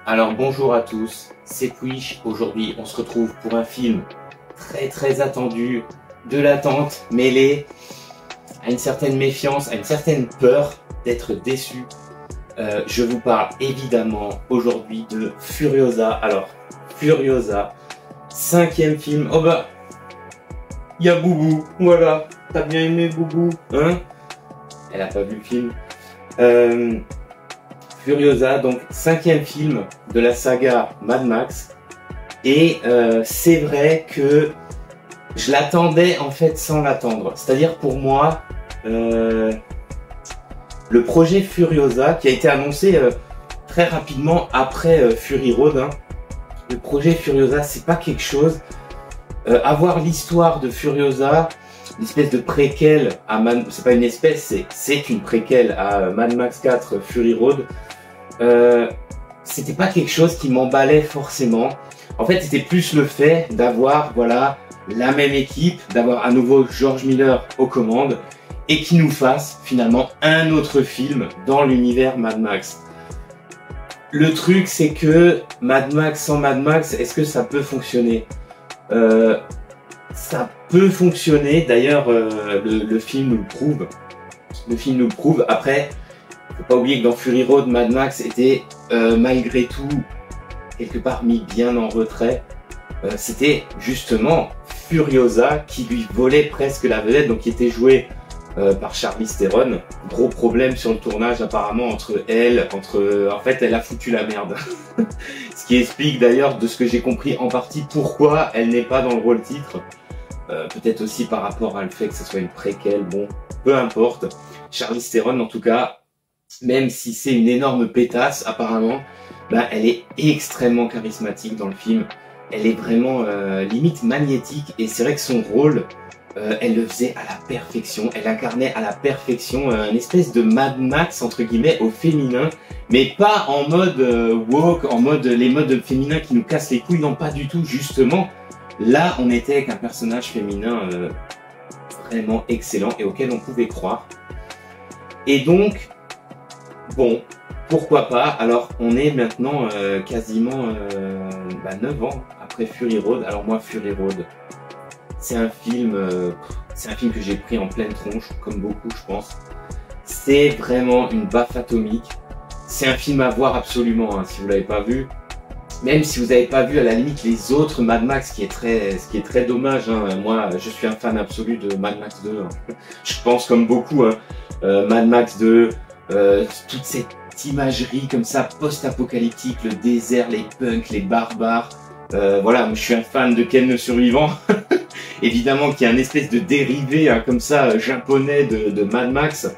Alors bonjour à tous, c'est Quiche. Aujourd'hui on se retrouve pour un film très attendu, de l'attente mêlée à une certaine méfiance, à une certaine peur d'être déçu. Je vous parle évidemment aujourd'hui de Furiosa. Alors Furiosa, 5e film. Oh bah, il y a Boubou, voilà. T'as bien aimé Boubou, hein? Elle a pas vu le film. Furiosa, donc 5e film de la saga Mad Max. Et c'est vrai que je l'attendais en fait sans l'attendre. C'est-à-dire pour moi, le projet Furiosa qui a été annoncé très rapidement après Fury Road. Hein. Le projet Furiosa, c'est pas quelque chose. Avoir l'histoire de Furiosa, une espèce de préquel à c'est pas une espèce, c'est une préquel à Mad Max 4 Fury Road. C'était pas quelque chose qui m'emballait forcément. En fait, c'était plus le fait d'avoir, voilà, la même équipe, d'avoir à nouveau George Miller aux commandes et qui nous fasse finalement un autre film dans l'univers Mad Max. Le truc, c'est que Mad Max sans Mad Max, est-ce que ça peut fonctionner? Ça peut fonctionner. D'ailleurs, le film nous le prouve. Le film nous le prouve. Après, faut pas oublier que dans Fury Road, Mad Max était malgré tout quelque part mis bien en retrait. C'était justement Furiosa qui lui volait presque la vedette, donc qui était joué par Charlize Theron. Gros problème sur le tournage apparemment entre elle, en fait elle a foutu la merde. Ce qui explique d'ailleurs, de ce que j'ai compris en partie, pourquoi elle n'est pas dans le rôle titre. Peut-être aussi par rapport à le fait que ce soit une préquelle, bon, peu importe. Charlize Theron en tout cas, même si c'est une énorme pétasse apparemment, bah, elle est extrêmement charismatique dans le film. Elle est vraiment limite magnétique et c'est vrai que son rôle, elle le faisait à la perfection. Elle incarnait à la perfection une espèce de Mad Max entre guillemets au féminin, mais pas en mode woke, en mode les modes féminins qui nous cassent les couilles, non pas du tout justement. Là on était avec un personnage féminin vraiment excellent et auquel on pouvait croire. Et donc, bon, pourquoi pas. Alors on est maintenant quasiment 9 ans après Fury Road. Alors moi Fury Road, c'est un film que j'ai pris en pleine tronche, comme beaucoup je pense. C'est vraiment une baffe atomique. C'est un film à voir absolument, hein, si vous l'avez pas vu. Même si vous n'avez pas vu à la limite les autres Mad Max, ce qui est très dommage. Hein. Moi je suis un fan absolu de Mad Max 2. Hein. Je pense comme beaucoup. Hein. Mad Max 2, toute cette imagerie comme ça post-apocalyptique, le désert, les punks, les barbares. Voilà, je suis un fan de Ken le Survivant. Évidemment qu'il y a une espèce de dérivé hein, comme ça japonais de Mad Max.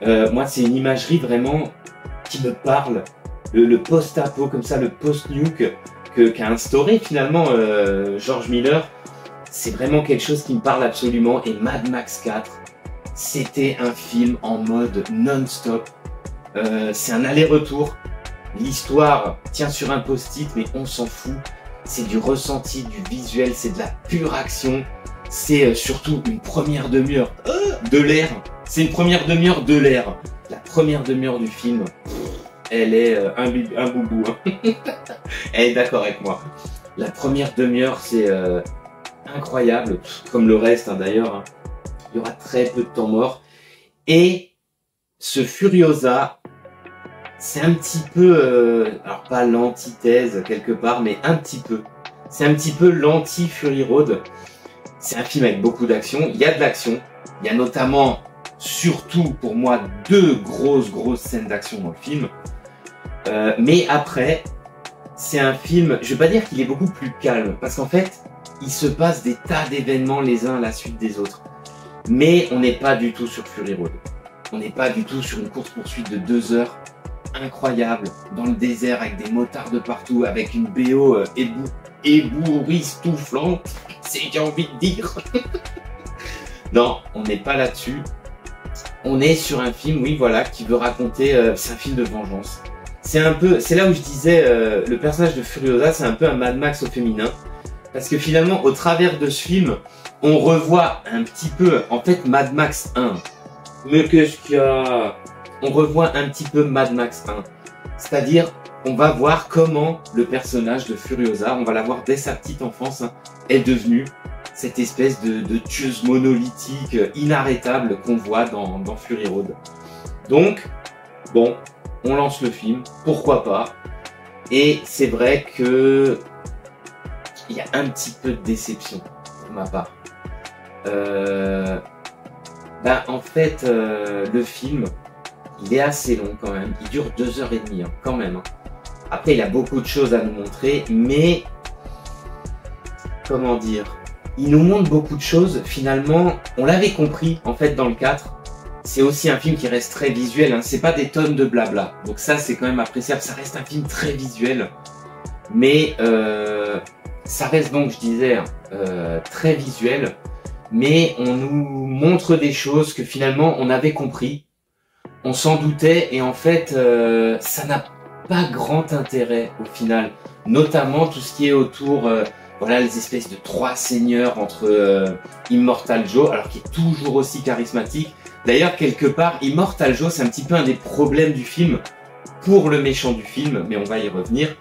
Moi c'est une imagerie vraiment qui me parle. Le post-apo comme ça, le post-nuke qu'a instauré finalement George Miller. C'est vraiment quelque chose qui me parle absolument. Et Mad Max 4, c'était un film en mode non-stop. C'est un aller-retour. L'histoire tient sur un post-it, mais on s'en fout. C'est du ressenti, du visuel, c'est de la pure action. C'est surtout une première demi-heure de l'air. C'est une première demi-heure de l'air. La première demi-heure du film, elle est un boubou. Hein. Elle est d'accord avec moi. La première demi-heure, c'est incroyable, comme le reste hein, d'ailleurs. Hein. Il y aura très peu de temps mort. Et ce Furiosa, c'est un petit peu, alors pas l'antithèse quelque part, mais un petit peu. C'est un petit peu l'anti-Fury Road. C'est un film avec beaucoup d'action. Il y a de l'action. Il y a notamment, surtout pour moi, 2 grosses scènes d'action dans le film. Mais après, c'est un film, je vais pas dire qu'il est beaucoup plus calme, parce qu'en fait, il se passe des tas d'événements les uns à la suite des autres. Mais on n'est pas du tout sur Fury Road. On n'est pas du tout sur une course-poursuite de 2 heures incroyable dans le désert avec des motards de partout, avec une BO ébouriffouflante, c'est j'ai envie de dire. Non, on n'est pas là-dessus. On est sur un film, oui, voilà, qui veut raconter. C'est un film de vengeance. C'est là où je disais, le personnage de Furiosa, c'est un peu un Mad Max au féminin, parce que finalement, au travers de ce film, on revoit un petit peu, en fait, Mad Max 1. Mais qu'est-ce qu'il y a? On revoit un petit peu Mad Max 1. C'est-à-dire on va voir comment le personnage de Furiosa, on va la voir dès sa petite enfance, hein, est devenue cette espèce de tueuse monolithique inarrêtable qu'on voit dans Fury Road. Donc, bon, on lance le film, pourquoi pas. Et c'est vrai que il y a un petit peu de déception pour ma part. En fait, le film, il est assez long quand même. Il dure 2h30, hein, quand même. Hein. Après, il a beaucoup de choses à nous montrer, mais comment dire, il nous montre beaucoup de choses. Finalement, on l'avait compris en fait dans le 4. C'est aussi un film qui reste très visuel. Hein. C'est pas des tonnes de blabla. Donc ça, c'est quand même appréciable. Ça reste un film très visuel, mais ça reste donc, je disais, très visuel. Mais on nous montre des choses que finalement on avait compris. On s'en doutait et en fait, ça n'a pas grand intérêt au final, notamment tout ce qui est autour, voilà, les espèces de 3 seigneurs entre Immortal Joe, alors qu'il est toujours aussi charismatique. D'ailleurs, quelque part, Immortal Joe, c'est un petit peu un des problèmes du film pour le méchant du film, mais on va y revenir.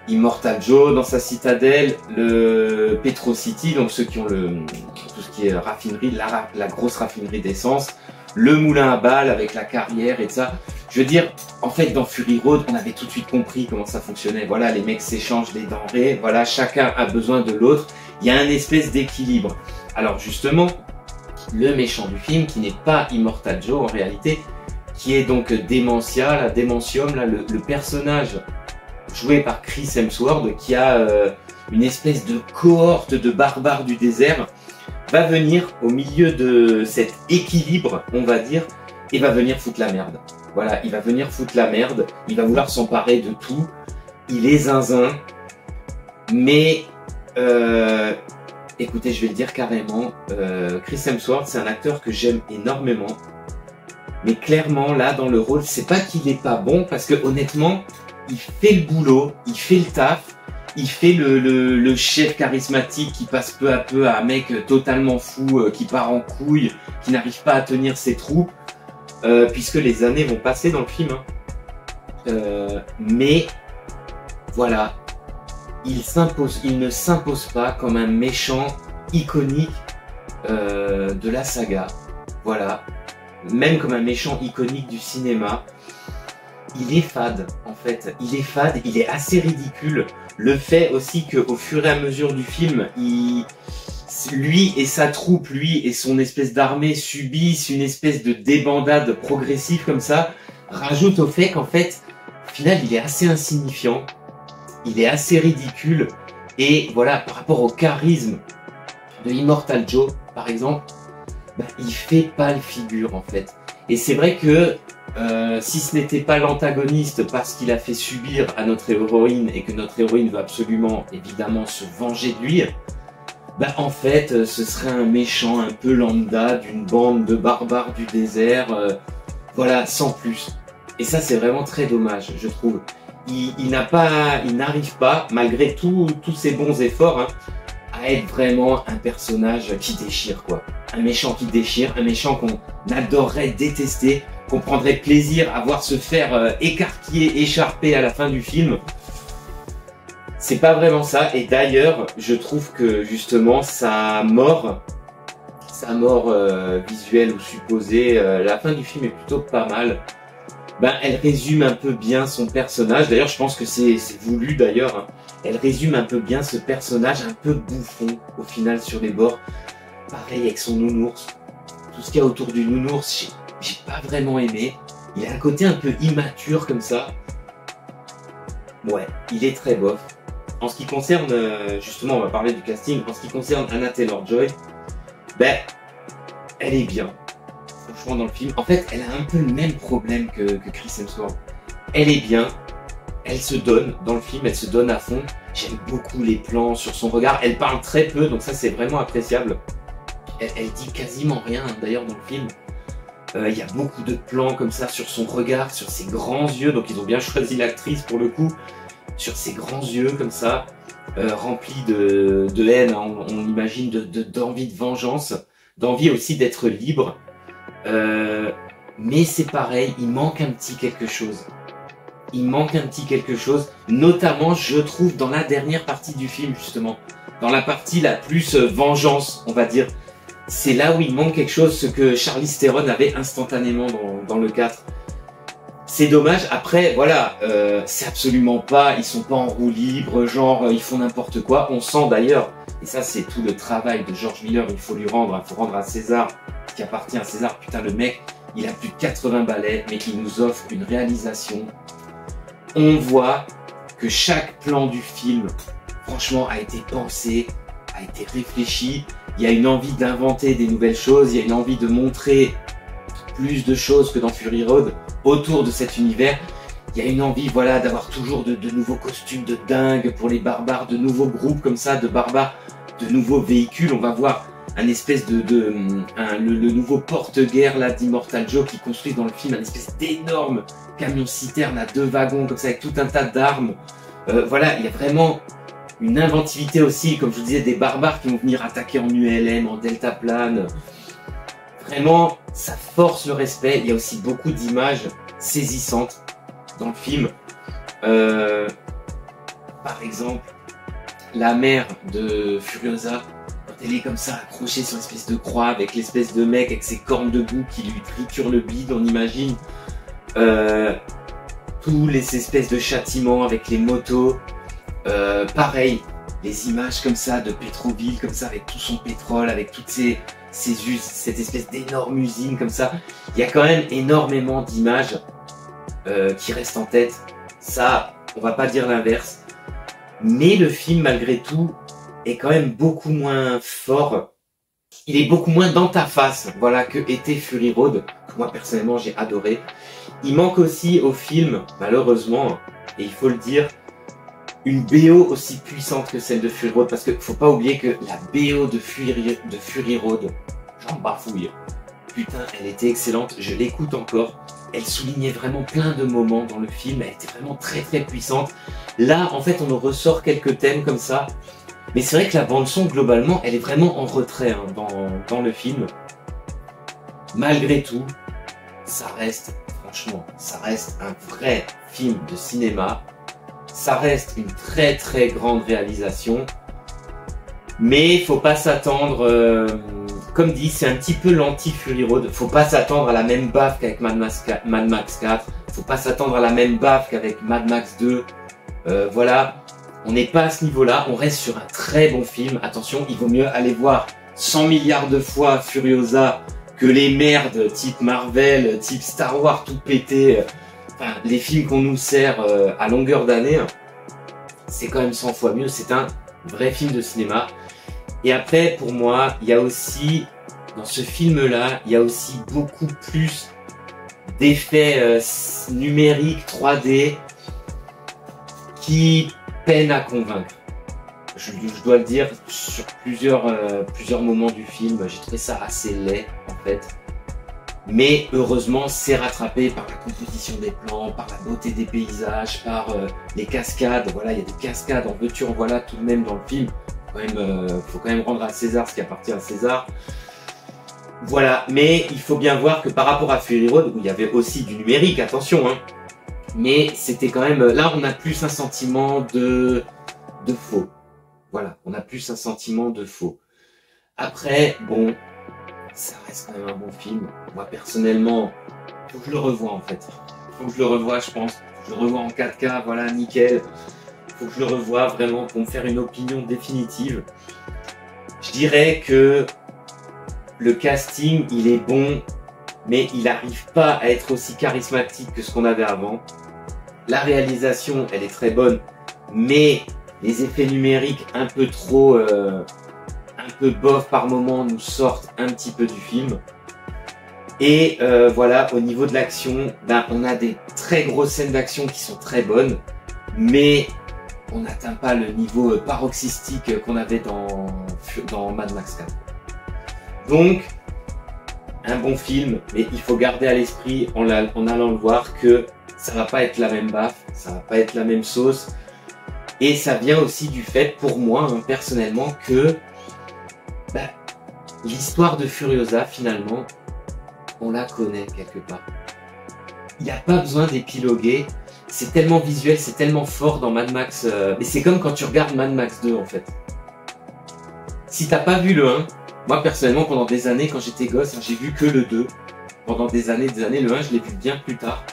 Immortal Joe dans sa citadelle, le Petro City, donc ceux qui ont tout ce qui est raffinerie, la grosse raffinerie d'essence, le moulin à balles avec la carrière et ça. Je veux dire, en fait, dans Fury Road, on avait tout de suite compris comment ça fonctionnait. Voilà, les mecs s'échangent des denrées. Voilà, chacun a besoin de l'autre. Il y a un espèce d'équilibre. Alors justement, le méchant du film, qui n'est pas Immortal Joe en réalité, qui est donc Dementia, la Dementium, là, le personnage joué par Chris Hemsworth, qui a une espèce de cohorte de barbares du désert, va venir au milieu de cet équilibre, on va dire, et va venir foutre la merde. Voilà, il va venir foutre la merde, il va vouloir s'emparer de tout, il est zinzin, mais écoutez, je vais le dire carrément, Chris Hemsworth, c'est un acteur que j'aime énormément, mais clairement, là, dans le rôle, c'est pas qu'il est pas bon, parce que honnêtement, il fait le boulot, il fait le taf, il fait le chef charismatique qui passe peu à peu à un mec totalement fou, qui part en couille, qui n'arrive pas à tenir ses troupes, puisque les années vont passer dans le film. Hein. Mais voilà, il ne s'impose pas comme un méchant iconique de la saga. Voilà, même comme un méchant iconique du cinéma. Il est fade, en fait. Il est fade, il est assez ridicule. Le fait aussi qu'au fur et à mesure du film, lui et sa troupe, lui et son espèce d'armée subissent une espèce de débandade progressive comme ça, rajoute au fait qu'en fait, au final, il est assez insignifiant. Il est assez ridicule. Et voilà, par rapport au charisme de Immortal Joe, par exemple, il fait pas le figure, en fait. Et c'est vrai que si ce n'était pas l'antagoniste parce qu'il a fait subir à notre héroïne et que notre héroïne veut absolument, évidemment, se venger de lui, en fait, ce serait un méchant un peu lambda d'une bande de barbares du désert, voilà, sans plus. Et ça, c'est vraiment très dommage, je trouve. Il n'arrive pas, malgré tous ses bons efforts, hein, à être vraiment un personnage qui déchire, quoi. Un méchant qui déchire, un méchant qu'on adorerait détester, qu'on prendrait plaisir à voir se faire écarquiller, écharper à la fin du film. C'est pas vraiment ça, et d'ailleurs, je trouve que justement, sa mort visuelle ou supposée, la fin du film est plutôt pas mal. Elle résume un peu bien son personnage. D'ailleurs, je pense que c'est voulu d'ailleurs. Hein. Elle résume un peu bien ce personnage un peu bouffon au final sur les bords. Pareil avec son nounours. Tout ce qu'il y a autour du nounours, j'ai pas vraiment aimé. Il a un côté un peu immature comme ça. Ouais, il est très bof. En ce qui concerne, justement, on va parler du casting. En ce qui concerne Anna Taylor-Joy, elle est bien. Franchement, dans le film, en fait, elle a un peu le même problème que Chris Hemsworth. Elle est bien, elle se donne dans le film, elle se donne à fond. J'aime beaucoup les plans sur son regard. Elle parle très peu, donc ça c'est vraiment appréciable. Elle dit quasiment rien, d'ailleurs, dans le film. Il y a beaucoup de plans comme ça sur son regard, sur ses grands yeux. Donc ils ont bien choisi l'actrice pour le coup. Sur ses grands yeux comme ça, remplis de haine, hein, on imagine d'envie de vengeance, d'envie aussi d'être libre. Mais c'est pareil, il manque un petit quelque chose. il manque un petit quelque chose, notamment je trouve dans la dernière partie du film justement, dans la partie la plus vengeance, on va dire. C'est là où il manque quelque chose, ce que Charlize Theron avait instantanément dans le 4. C'est dommage, après voilà, c'est absolument pas, ils sont pas en roue libre, genre ils font n'importe quoi. On sent d'ailleurs, et ça c'est tout le travail de George Miller, il faut rendre à César ce qui appartient à César. Putain, le mec, il a plus de 80 ballets, mais il nous offre une réalisation. On voit que chaque plan du film, franchement, a été pensé, a été réfléchi. Il y a une envie d'inventer des nouvelles choses, il y a une envie de montrer plus de choses que dans Fury Road autour de cet univers. Il y a une envie, voilà, d'avoir toujours de nouveaux costumes de dingue pour les barbares, de nouveaux groupes comme ça, de barbares, de nouveaux véhicules. On va voir un espèce le nouveau porte-guerre là d'Immortal Joe qui construit dans le film un espèce d'énorme camion-citerne à 2 wagons comme ça avec tout un tas d'armes. Voilà, il y a vraiment une inventivité aussi, comme je vous disais, des barbares qui vont venir attaquer en ULM, en deltaplane. Vraiment, ça force le respect. Il y a aussi beaucoup d'images saisissantes dans le film. Par exemple, la mère de Furiosa, quand elle est comme ça accrochée sur l'espèce de croix avec l'espèce de mec avec ses cornes de boue qui lui triture le bide, on imagine. Tous les espèces de châtiments avec les motos. Pareil, les images comme ça de Petroville, comme ça avec tout son pétrole, avec toutes cette espèce d'énorme usine comme ça. Il y a quand même énormément d'images qui restent en tête. Ça, on va pas dire l'inverse. Mais le film, malgré tout, est quand même beaucoup moins fort. Il est beaucoup moins dans ta face, voilà, que était Fury Road, que moi personnellement j'ai adoré. Il manque aussi au film, malheureusement, et il faut le dire, une BO aussi puissante que celle de Fury Road, parce que faut pas oublier que la BO de Fury Road, j'en bafouille. Putain, elle était excellente, je l'écoute encore. Elle soulignait vraiment plein de moments dans le film, elle était vraiment très très puissante. Là, en fait, on nous ressort quelques thèmes comme ça. Mais c'est vrai que la bande-son, globalement, elle est vraiment en retrait hein, dans le film. Malgré tout, ça reste, franchement, ça reste un vrai film de cinéma. Ça reste une très très grande réalisation. Mais faut pas s'attendre, comme dit, c'est un petit peu l'anti-Fury Road. Faut pas s'attendre à la même baffe qu'avec Mad Max 4. Faut pas s'attendre à la même baffe qu'avec Mad Max 2. Voilà. On n'est pas à ce niveau-là, on reste sur un très bon film. Attention, il vaut mieux aller voir 100 milliards de fois Furiosa que les merdes type Marvel, type Star Wars tout pété. Enfin, les films qu'on nous sert à longueur d'année, c'est quand même 100 fois mieux. C'est un vrai film de cinéma. Et après, pour moi, il y a aussi, dans ce film-là, il y a aussi beaucoup plus d'effets numériques 3D qui peine à convaincre. Je dois le dire, sur plusieurs moments du film, j'ai trouvé ça assez laid en fait. Mais heureusement, c'est rattrapé par la composition des plans, par la beauté des paysages, par les cascades. Voilà, il y a des cascades en veux-tu, en voilà tout de même dans le film. Faut quand même rendre à César ce qui appartient à César. Voilà, mais il faut bien voir que par rapport à Fury Road, où il y avait aussi du numérique, attention, hein, mais c'était quand même, là on a plus un sentiment de faux. Voilà, on a plus un sentiment de faux. Après, bon, ça reste quand même un bon film. Moi personnellement, faut que je le revoie en fait. Faut que je le revoie, je pense. Je le revois en 4K, voilà, nickel. Faut que je le revoie vraiment pour me faire une opinion définitive. Je dirais que le casting, il est bon, mais il n'arrive pas à être aussi charismatique que ce qu'on avait avant. La réalisation, elle est très bonne, mais les effets numériques un peu trop, un peu bof par moment nous sortent un petit peu du film. Et voilà, au niveau de l'action, ben, on a des très grosses scènes d'action qui sont très bonnes, mais on n'atteint pas le niveau paroxystique qu'on avait dans Mad Max 4. Donc, un bon film, mais il faut garder à l'esprit en allant le voir que ça va pas être la même baffe, ça va pas être la même sauce. Et ça vient aussi du fait, pour moi, hein, personnellement, que bah, l'histoire de Furiosa, finalement, on la connaît quelque part. Il n'y a pas besoin d'épiloguer. c'est tellement visuel, c'est tellement fort dans Mad Max. Mais c'est comme quand tu regardes Mad Max 2 en fait. Si t'as pas vu le 1, moi personnellement pendant des années quand j'étais gosse, j'ai vu que le 2. Pendant des années, le 1 je l'ai vu bien plus tard.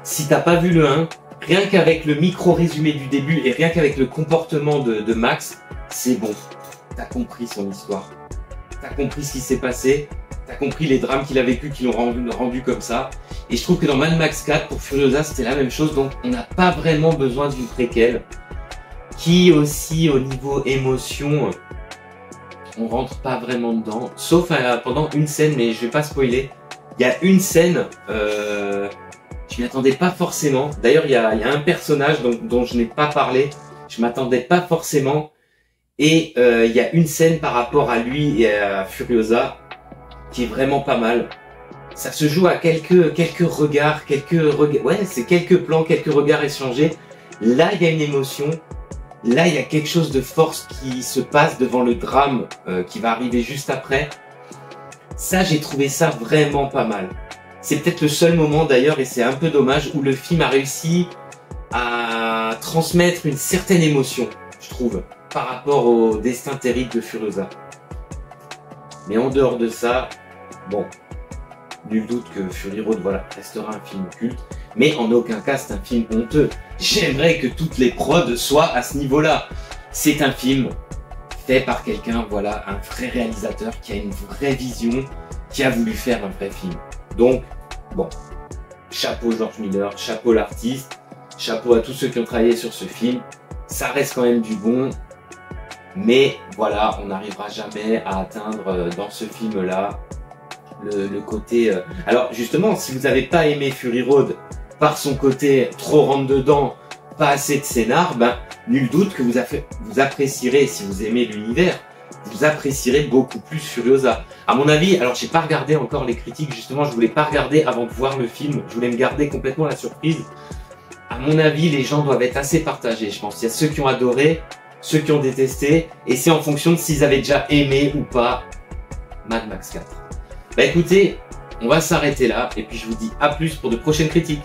Si t'as pas vu le 1, rien qu'avec le micro résumé du début et rien qu'avec le comportement de Max, c'est bon. T'as compris son histoire. T'as compris ce qui s'est passé. T'as compris les drames qu'il a vécu qui l'ont rendu comme ça. Et je trouve que dans Mad Max 4, pour Furiosa, c'était la même chose. Donc on n'a pas vraiment besoin d'une préquelle. Qui aussi, au niveau émotion, on rentre pas vraiment dedans. Sauf pendant une scène, mais je vais pas spoiler. Il y a une scène, je m'y attendais pas forcément. D'ailleurs, il y a un personnage dont je n'ai pas parlé. Je m'attendais pas forcément. Et il y a une scène par rapport à lui et à Furiosa qui est vraiment pas mal. Ça se joue à quelques regards, ouais, c'est quelques plans, quelques regards échangés. Là, il y a une émotion. Là, il y a quelque chose de force qui se passe devant le drame qui va arriver juste après. Ça, j'ai trouvé ça vraiment pas mal. C'est peut-être le seul moment d'ailleurs, et c'est un peu dommage, où le film a réussi à transmettre une certaine émotion, je trouve, par rapport au destin terrible de Furiosa. Mais en dehors de ça, bon, nul doute que Fury Road, voilà, restera un film culte, mais en aucun cas c'est un film honteux. J'aimerais que toutes les prods soient à ce niveau-là. C'est un film fait par quelqu'un, voilà, un vrai réalisateur qui a une vraie vision, qui a voulu faire un vrai film. Donc, bon, chapeau George Miller, chapeau l'artiste, chapeau à tous ceux qui ont travaillé sur ce film. Ça reste quand même du bon, mais voilà, on n'arrivera jamais à atteindre dans ce film-là le côté... Alors justement, si vous n'avez pas aimé Fury Road par son côté trop rentre-dedans, pas assez de scénar, ben, nul doute que vous apprécierez, si vous aimez l'univers, vous apprécierez beaucoup plus Furiosa. À mon avis, alors j'ai pas regardé encore les critiques, justement, je voulais pas regarder avant de voir le film, je voulais me garder complètement la surprise. À mon avis, les gens doivent être assez partagés, je pense. Il y a ceux qui ont adoré, ceux qui ont détesté, et c'est en fonction de s'ils avaient déjà aimé ou pas Mad Max 4. Bah écoutez, on va s'arrêter là, et puis je vous dis à plus pour de prochaines critiques.